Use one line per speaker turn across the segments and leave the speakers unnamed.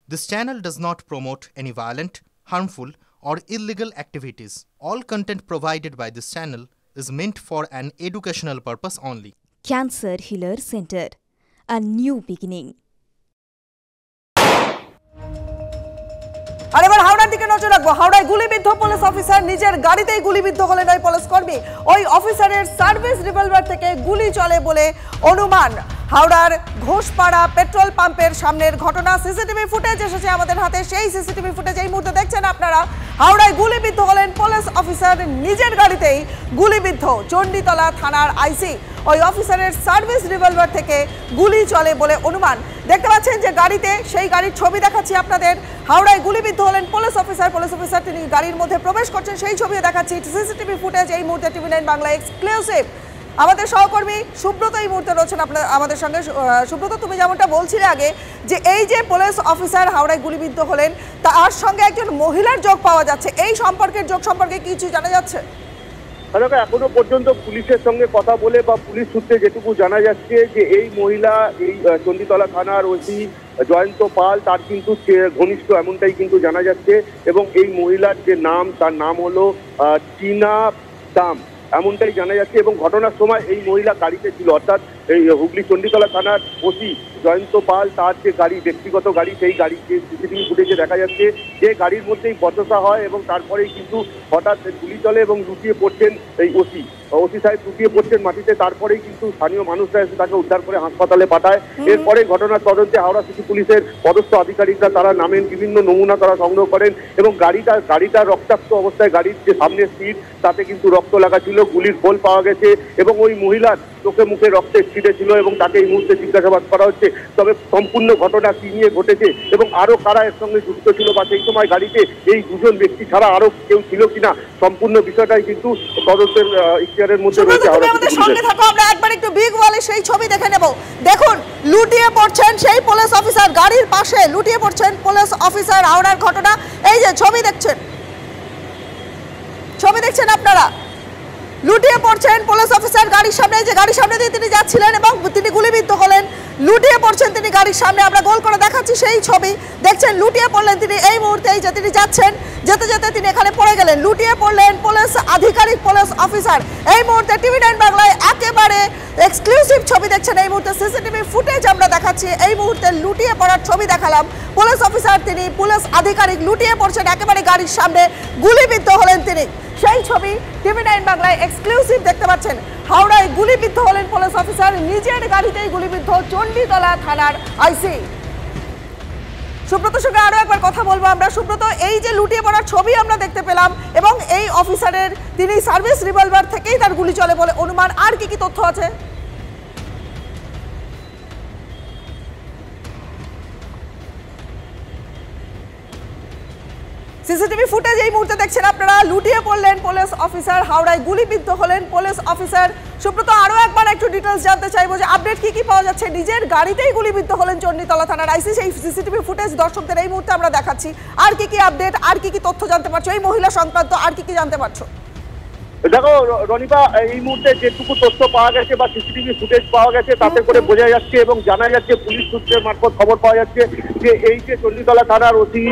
This channel does not promote any violent, harmful, or illegal activities. All content provided by this channel is meant for an educational purpose only.
Cancer Healer Center, a new beginning.
আর এবার হাওড়ার দিকে নজর রাখবো। হাওড়ায় গুলিবিদ্ধ police officer, নিজের গাড়িতেই গুলিবিদ্ধ হলেন ওই পুলিশ কর্মী। ওই অফিসারের সার্ভিস রিভলভার থেকে গুলি চলে বলে অনুমান। হাওড়ার ঘোষপাড়া পেট্রোল পাম্পের সামনের ঘটনা, সিসিটিভি ফুটেজ এসেছে আমাদের হাতে। সেই সিসিটিভি ফুটেজ এই মুহূর্তে দেখছেন আপনারা। হাওড়ায় গুলিবিদ্ধ হলেন পুলিশ অফিসার, নিজের গাড়িতেই গুলিবিদ্ধ চণ্ডীতলা থানার আইসি। ওই অফিসারের সার্ভিস রিভলভার থেকে গুলি চলে বলে অনুমান। দেখতে পাচ্ছেন যে গাড়িতে, সেই গাড়ির ছবি দেখাচ্ছি আপনাদের। হাওড়ায় গুলিবিদ্ধ হলেন পুলিশ অফিসার, তিনি গাড়ির মধ্যে প্রবেশ করছেন, সেই ছবিও দেখাচ্ছি। সিসিটিভি ফুটেজ এই মুহূর্তে TV9 বাংলা এক্সক্লুসিভ। আমাদের সহকর্মী সুব্রত এই মুহূর্তে রয়েছেন আমাদের সঙ্গে। সুব্রত, তুমি যেমনটা বলছিলে আগে যে এই যে পুলিশ অফিসার হাওড়ায় গুলিবিদ্ধ হলেন, তার সঙ্গে একজন মহিলার যোগ পাওয়া যাচ্ছে, এই যোগ সম্পর্কে কিছু জানা যাচ্ছে?
এখনো পর্যন্ত পুলিশের সঙ্গে কথা বলে বা পুলিশ সূত্রে যেটুকু জানা যাচ্ছে যে এই মহিলা, এই চণ্ডীতলা থানার ওসি জয়ন্ত পাল, তার কিন্তু ঘনিষ্ঠ, এমনটাই কিন্তু জানা যাচ্ছে। এবং এই মহিলার যে নাম, তার নাম হলো টিনা দাম, এমনটাই জানা যাচ্ছে। এবং ঘটনার সময় এই মহিলা গাড়িতে ছিল, অর্থাৎ এই হুগলি চণ্ডীতলা থানার ওসি জয়ন্ত পাল, তার যে গাড়ি, ব্যক্তিগত গাড়ি, সেই গাড়িতে সিসিটিভি ফুটেজে দেখা যাচ্ছে যে গাড়ির মধ্যেই বচসা হয় এবং তারপরেই কিন্তু হঠাৎ গুলি চলে এবং লুটিয়ে পড়ছেন এই ওসি সাহেব, লুটিয়ে পড়ছেন মাটিতে। তারপরেই কিন্তু স্থানীয় মানুষরা এসে তাকে উদ্ধার করে হাসপাতালে পাঠায়। এরপরে ঘটনার তদন্তে হাওড়া সিটি পুলিশের পদস্থ আধিকারিকরা তারা নামেন, বিভিন্ন নমুনা তারা সংগ্রহ করেন এবং গাড়িটা রক্তাক্ত অবস্থায়, গাড়ির যে সামনের সিট তাতে কিন্তু রক্ত লাগা ছিল, গুলির খোল পাওয়া গেছে এবং ওই মহিলার চোখে মুখে রক্তের ছিটে ছিল এবং তাকে এই মুহূর্তে জিজ্ঞাসাবাদ করা হচ্ছে। তবে সম্পূর্ণ ঘটনা কি নিয়ে ঘটেছে এবং আরো কারা এর সঙ্গে যুক্ত ছিল বা সেই সময় গাড়িতে এই দুজন ব্যক্তি ছাড়া আরো কেউ ছিল কিনা, সম্পূর্ণ বিষয়টাই কিন্তু তদন্তের ইখতিয়ারের মধ্যে রয়েছে।
আমরা একবার একটু বিগ ওয়ালে সেই ছবি দেখে নেব। দেখুন, লুটিয়ে পড়ছেন সেই পুলিশ অফিসার, গাড়ির পাশে লুটিয়ে পড়ছেন পুলিশ অফিসার। হাওড়ার ঘটনা, এই যে ছবি দেখছেন আপনারা, লুটিয়ে পড়ছেন পুলিশ অফিসার গাড়ির সামনে। যে গাড়ির সামনে দিয়ে তিনি যাচ্ছিলেন এবং তিনি গুলিবিদ্ধ হলেন, লুটিয়ে পড়ছেন তিনি গাড়ির সামনে। আমরা গোল করে দেখাচ্ছি সেই ছবি, দেখছেন লুটিয়ে পড়লেন তিনি এই মুহূর্তে। এই যে তিনি যাচ্ছেন, যেতে যেতে তিনি এখানে পড়ে গেলেন, লুটিয়ে পড়লেন পুলিশ আধিকারিক, পুলিশ অফিসার। এই মুহূর্তে TV9 বাংলায় একেবারে এক্সক্লুসিভ ছবি দেখছেন। এই মুহূর্তে সিসিটিভি ফুটেজ আমরা দেখাচ্ছি। এই মুহূর্তে লুটিয়ে পড়ার ছবি দেখালাম। পুলিশ অফিসার, তিনি পুলিশ আধিকারিক, লুটিয়ে পড়ছেন একেবারে গাড়ির সামনে, গুলিবিদ্ধ হলেন তিনি। সেই ছবি TV9 বাংলায় এক্সক্লুসিভ দেখতে পাচ্ছেন। হাওড়ায় গুলিবিদ্ধ হলেন পুলিশ অফিসার, নিজের গাড়িতেই গুলিবিদ্ধ চণ্ডীতলা থানার আইসি। সুব্রতর সঙ্গে আরো একবার কথা বলবো আমরা। সুব্রত, এই যে লুটিয়ে পড়ার ছবি আমরা দেখতে পেলাম এবং এই অফিসারের তিনি সার্ভিস রিভলভার থেকেই তার গুলি চলে বলে অনুমান, আর কি কি তথ্য আছে? সিসিটিভি ফুটেজ এই মুহূর্তে দেখছেন আপনারা। লুটিয়ে পড়লেন পুলিশ অফিসার, হাওড়ায় গুলিবিদ্ধ হলেন পুলিশ অফিসার। সুব্রত, আরো একবার একটু ডিটেলস জানতে চাইবো যে আপডেট কি পাওয়া যাচ্ছে? নিজের গাড়িতেই গুলিবিদ্ধ হলেন চণ্ডীতলা থানার আইসি, সেই সিসিটিভি ফুটেজ দর্শকদের এই মুহূর্তে আমরা দেখাচ্ছি। আর কি আপডেট, আর কি তথ্য জানতে পারছো এই মহিলা সংক্রান্ত, আর কি জানতে পারছো?
দেখো রনিবা, এই মুহূর্তে যেটুকু তথ্য পাওয়া গেছে বা সিসিটিভি ফুটেজ পাওয়া গেছে তাতে করে বোঝা যাচ্ছে এবং জানা যাচ্ছে, পুলিশ সূত্রের মারফত খবর পাওয়া যাচ্ছে যে এই যে চণ্ডীতলা থানার ওসি,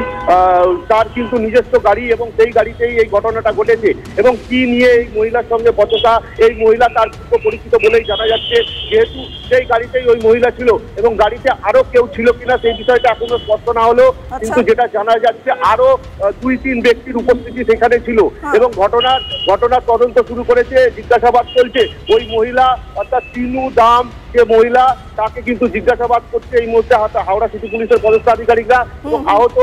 তার কিন্তু নিজস্ব গাড়ি এবং সেই গাড়িতেই এই ঘটনাটা ঘটেছে। এবং কি নিয়ে এই মহিলার সঙ্গে বচসা, এই মহিলা তার পরিচিত বলেই জানা যাচ্ছে, যেহেতু সেই গাড়িতেই ওই মহিলা ছিল এবং গাড়িতে আরো কেউ ছিল কিনা সেই বিষয়টা এখনো স্পষ্ট না হলেও কিন্তু যেটা জানা যাচ্ছে আরো 2-3 ব্যক্তির উপস্থিতি সেখানে ছিল এবং ঘটনার তদন্ত শুরু করেছে, জিজ্ঞাসাবাদ চলছে। ওই মহিলা, অর্থাৎ টিনু দাম যে মহিলা, তাকে কিন্তু জিজ্ঞাসাবাদ করছে এই মুহূর্তে হাওড়া সিটি পুলিশের পদস্থ আধিকারিকরা। এবং আহত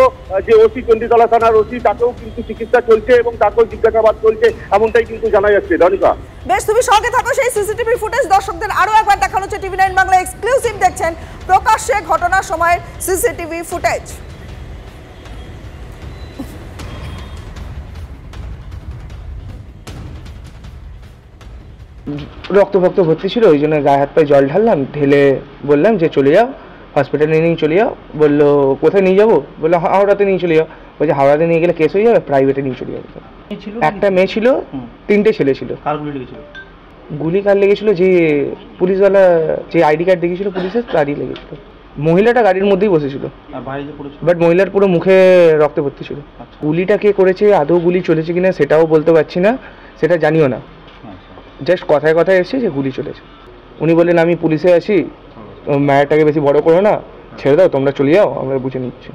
যে ওসি, চণ্ডীতলা থানার ওসি, তাকেও কিন্তু চিকিৎসা চলছে এবং তাকেও জিজ্ঞাসাবাদ চলছে, এমনটাই কিন্তু জানা যাচ্ছে। রনিকা,
বেশ, তুমি সঙ্গে থাকো। সেই সিসিটিভি ফুটেজ দর্শকদের আরো একবার দেখানো হচ্ছে। TV9 বাংলা এক্সক্লুসিভ দেখছেন প্রকাশ্যে ঘটনার সময়ের সিসিটিভি ফুটেজ।
রক্ত ভর্তি ছিল, ওই জন্য গায়ে হাত পায়ে জল ঢাললাম, ঢেলে বললাম যে চলে যাও হসপিটালে নিয়ে চলে যাও। বললো কোথায় নিয়ে যাবো? বললো হাওড়াতে নিয়ে চলে যাও। বলছে হাওড়াতে নিয়ে গেলে কেস হয়ে যাবে, প্রাইভেটে নিয়ে চলে যাবে। একটা মেয়ে ছিল, 3টে ছেলে ছিল। গুলি কার লেগেছিল? যে পুলিশওয়ালা, যে আইডি কার্ড দেখেছিল পুলিশের, তারই লেগেছিল। মহিলাটা গাড়ির মধ্যেই বসেছিল,
আর বাইরে যে পড়েছিল
বাট মহিলার পুরো মুখে রক্তে ভর্তি ছিল।
আচ্ছা।
গুলিটা কে করেছে, আদৌ গুলি চলেছে কিনা সেটাও বলতে পারছি না, সেটা জানিও না।
আচ্ছা।
জাস্ট কথায় কথায় এসেছে যে গুলি চলেছে। উনি বললেন আমি পুলিশে আছি, ম্যাটারটাকে বেশি বড় করো না, ছেড়ে দাও, তোমরা চলে যাও, আমরা বুঝে নিচ্ছি।